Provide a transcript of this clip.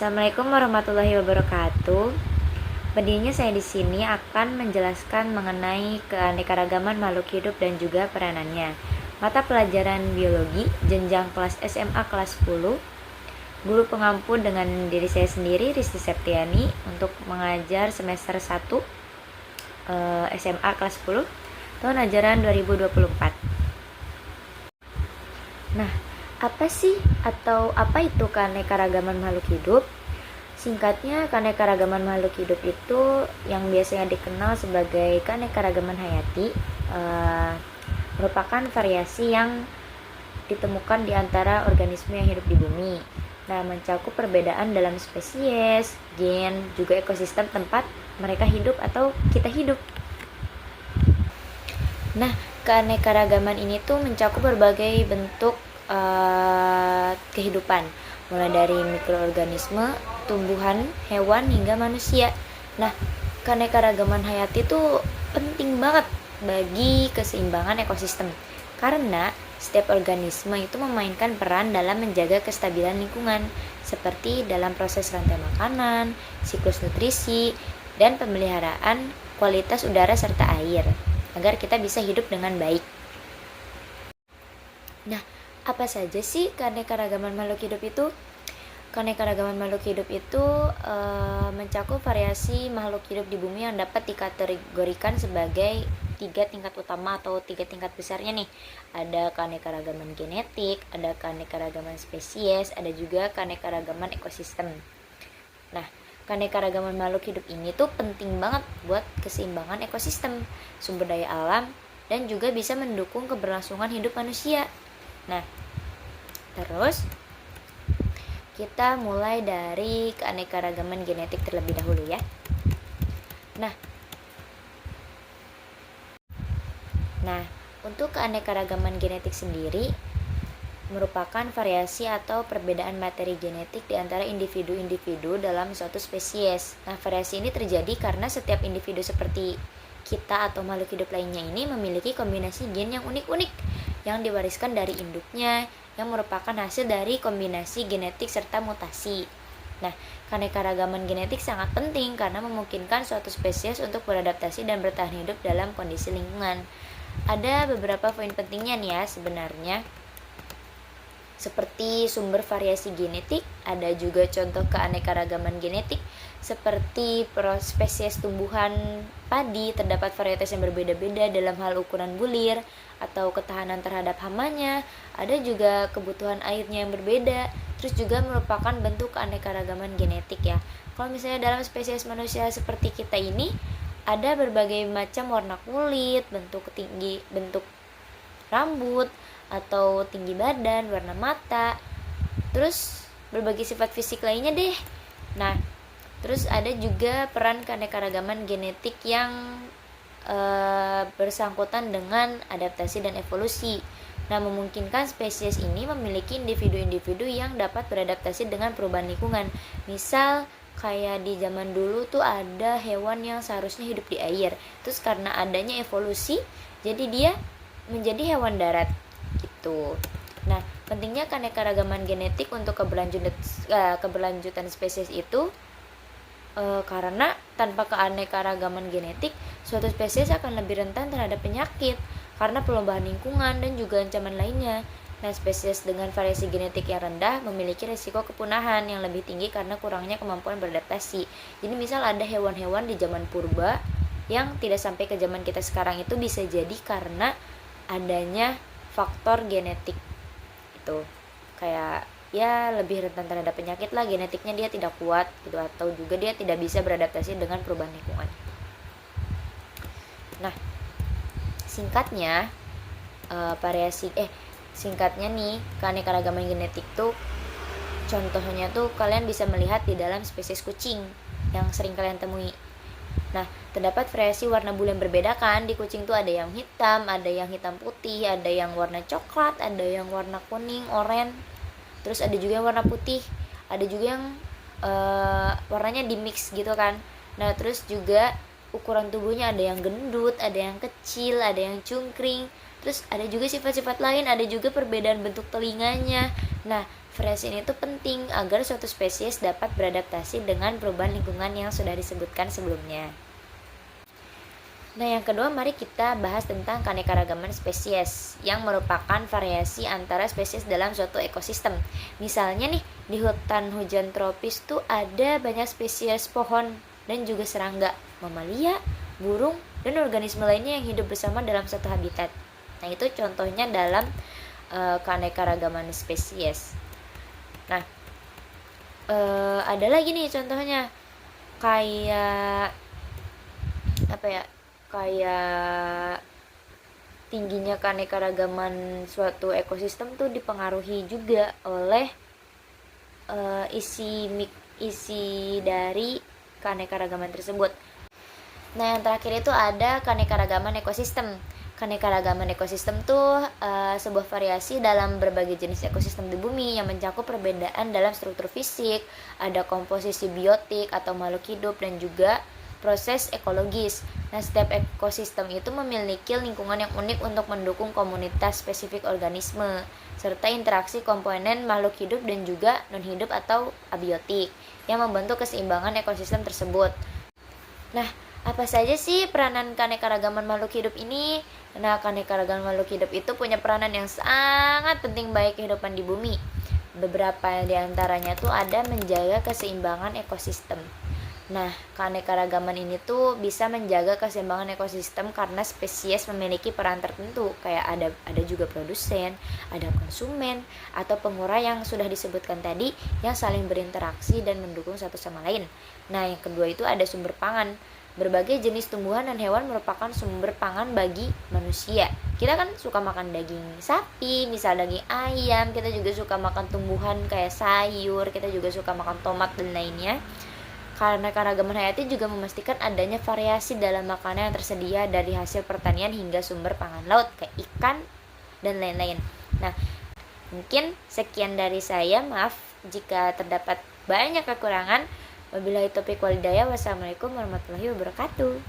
Assalamualaikum warahmatullahi wabarakatuh. Berdirinya saya di sini akan menjelaskan mengenai keanekaragaman makhluk hidup dan juga peranannya. Mata pelajaran biologi jenjang kelas SMA kelas 10. Guru pengampu dengan diri saya sendiri, Risti Septiani, untuk mengajar semester 1 SMA kelas 10 tahun ajaran 2024. Nah, apa sih atau apa itu keanekaragaman makhluk hidup? Singkatnya, keanekaragaman makhluk hidup itu yang biasanya dikenal sebagai keanekaragaman hayati merupakan variasi yang ditemukan di antara organisme yang hidup di bumi. Nah, mencakup perbedaan dalam spesies, gen, juga ekosistem tempat mereka hidup atau kita hidup. Nah, keanekaragaman ini tuh mencakup berbagai bentuk kehidupan, mulai dari mikroorganisme, tumbuhan, hewan, hingga manusia. Nah, keanekaragaman hayati itu penting banget bagi keseimbangan ekosistem, karena setiap organisme itu memainkan peran dalam menjaga kestabilan lingkungan, seperti dalam proses rantai makanan, siklus nutrisi, dan pemeliharaan kualitas udara serta air, agar kita bisa hidup dengan baik. Nah, apa saja sih keanekaragaman makhluk hidup itu? Keanekaragaman makhluk hidup itu mencakup variasi makhluk hidup di bumi yang dapat dikategorikan sebagai 3 tingkat utama atau 3 tingkat besarnya nih. Ada keanekaragaman genetik, ada keanekaragaman spesies, ada juga keanekaragaman ekosistem. Nah, keanekaragaman makhluk hidup ini tuh penting banget buat keseimbangan ekosistem, sumber daya alam, dan juga bisa mendukung keberlangsungan hidup manusia. Nah, terus kita mulai dari keanekaragaman genetik terlebih dahulu ya. Nah, untuk keanekaragaman genetik sendiri merupakan variasi atau perbedaan materi genetik di antara individu-individu dalam suatu spesies. Nah, variasi ini terjadi karena setiap individu seperti kita atau makhluk hidup lainnya ini memiliki kombinasi gen yang unik-unik yang diwariskan dari induknya, yang merupakan hasil dari kombinasi genetik serta mutasi. Nah, keanekaragaman genetik sangat penting karena memungkinkan suatu spesies untuk beradaptasi dan bertahan hidup dalam kondisi lingkungan. Ada beberapa poin pentingnya nih ya sebenarnya, seperti sumber variasi genetik. Ada juga contoh keanekaragaman genetik seperti spesies tumbuhan padi, terdapat varietas yang berbeda-beda dalam hal ukuran bulir atau ketahanan terhadap hamanya. Ada juga kebutuhan airnya yang berbeda. Terus juga merupakan bentuk keanekaragaman genetik ya. Kalau misalnya dalam spesies manusia seperti kita ini, ada berbagai macam warna kulit, bentuk tinggi, bentuk rambut, atau tinggi badan, warna mata, terus berbagai sifat fisik lainnya deh. Nah, terus ada juga peran keanekaragaman genetik yang bersangkutan dengan adaptasi dan evolusi. Nah, memungkinkan spesies ini memiliki individu-individu yang dapat beradaptasi dengan perubahan lingkungan. Misal kayak di zaman dulu tuh ada hewan yang seharusnya hidup di air, terus karena adanya evolusi jadi dia menjadi hewan darat gitu. Nah, pentingnya keanekaragaman genetik untuk keberlanjutan spesies itu karena tanpa keanekaragaman genetik, suatu spesies akan lebih rentan terhadap penyakit karena perubahan lingkungan dan juga ancaman lainnya. Nah, spesies dengan variasi genetik yang rendah memiliki risiko kepunahan yang lebih tinggi karena kurangnya kemampuan beradaptasi. Jadi misal ada hewan-hewan di zaman purba yang tidak sampai ke zaman kita sekarang, itu bisa jadi karena adanya faktor genetik itu, kayak ya lebih rentan terhadap penyakit lah, genetiknya dia tidak kuat gitu, atau juga dia tidak bisa beradaptasi dengan perubahan lingkungan. Nah, singkatnya singkatnya nih, keanekaragaman genetik tuh contohnya tuh kalian bisa melihat di dalam spesies kucing yang sering kalian temui. Nah, terdapat variasi warna bulu yang berbeda kan. Di kucing tuh ada yang hitam, ada yang hitam putih, ada yang warna coklat, ada yang warna kuning, oranye. Terus ada juga yang warna putih, ada juga yang warnanya di mix gitu kan. Nah, terus juga ukuran tubuhnya ada yang gendut, ada yang kecil, ada yang cungkring. Terus ada juga sifat-sifat lain, ada juga perbedaan bentuk telinganya, Nah, variasi ini tuh penting agar suatu spesies dapat beradaptasi dengan perubahan lingkungan yang sudah disebutkan sebelumnya. Nah, yang kedua mari kita bahas tentang keanekaragaman spesies yang merupakan variasi antara spesies dalam suatu ekosistem. Misalnya nih, di hutan hujan tropis tuh ada banyak spesies pohon dan juga serangga, mamalia, burung, dan organisme lainnya yang hidup bersama dalam satu habitat. Nah, itu contohnya dalam keanekaragaman spesies. Nah, ada lagi nih contohnya kayak apa ya? Kayak tingginya keanekaragaman suatu ekosistem tuh dipengaruhi juga oleh isi dari keanekaragaman tersebut. Nah, yang terakhir itu ada keanekaragaman ekosistem. Keanekaragaman ekosistem tuh sebuah variasi dalam berbagai jenis ekosistem di bumi yang mencakup perbedaan dalam struktur fisik, ada komposisi biotik atau makhluk hidup, dan juga proses ekologis. Nah, setiap ekosistem itu memiliki lingkungan yang unik untuk mendukung komunitas spesifik organisme, serta interaksi komponen makhluk hidup dan juga non-hidup atau abiotik yang membentuk keseimbangan ekosistem tersebut. Nah, apa saja sih peranan keanekaragaman makhluk hidup ini? Nah, keanekaragaman makhluk hidup itu punya peranan yang sangat penting bagi kehidupan di bumi. Beberapa di antaranya tuh ada menjaga keseimbangan ekosistem. Nah, keanekaragaman ini tuh bisa menjaga keseimbangan ekosistem karena spesies memiliki peran tertentu, kayak ada juga produsen, ada konsumen, atau pengurai yang sudah disebutkan tadi yang saling berinteraksi dan mendukung satu sama lain. Nah, yang kedua itu ada sumber pangan. Berbagai jenis tumbuhan dan hewan merupakan sumber pangan bagi manusia. Kita kan suka makan daging sapi, misal daging ayam, kita juga suka makan tumbuhan kayak sayur, kita juga suka makan tomat dan lainnya. Karena keanekaragaman hayati juga memastikan adanya variasi dalam makanan yang tersedia dari hasil pertanian hingga sumber pangan laut kayak ikan dan lain-lain. Nah, mungkin sekian dari saya. Maaf jika terdapat banyak kekurangan. Wabillahi taufiq wal hidayah. Wassalamualaikum warahmatullahi wabarakatuh.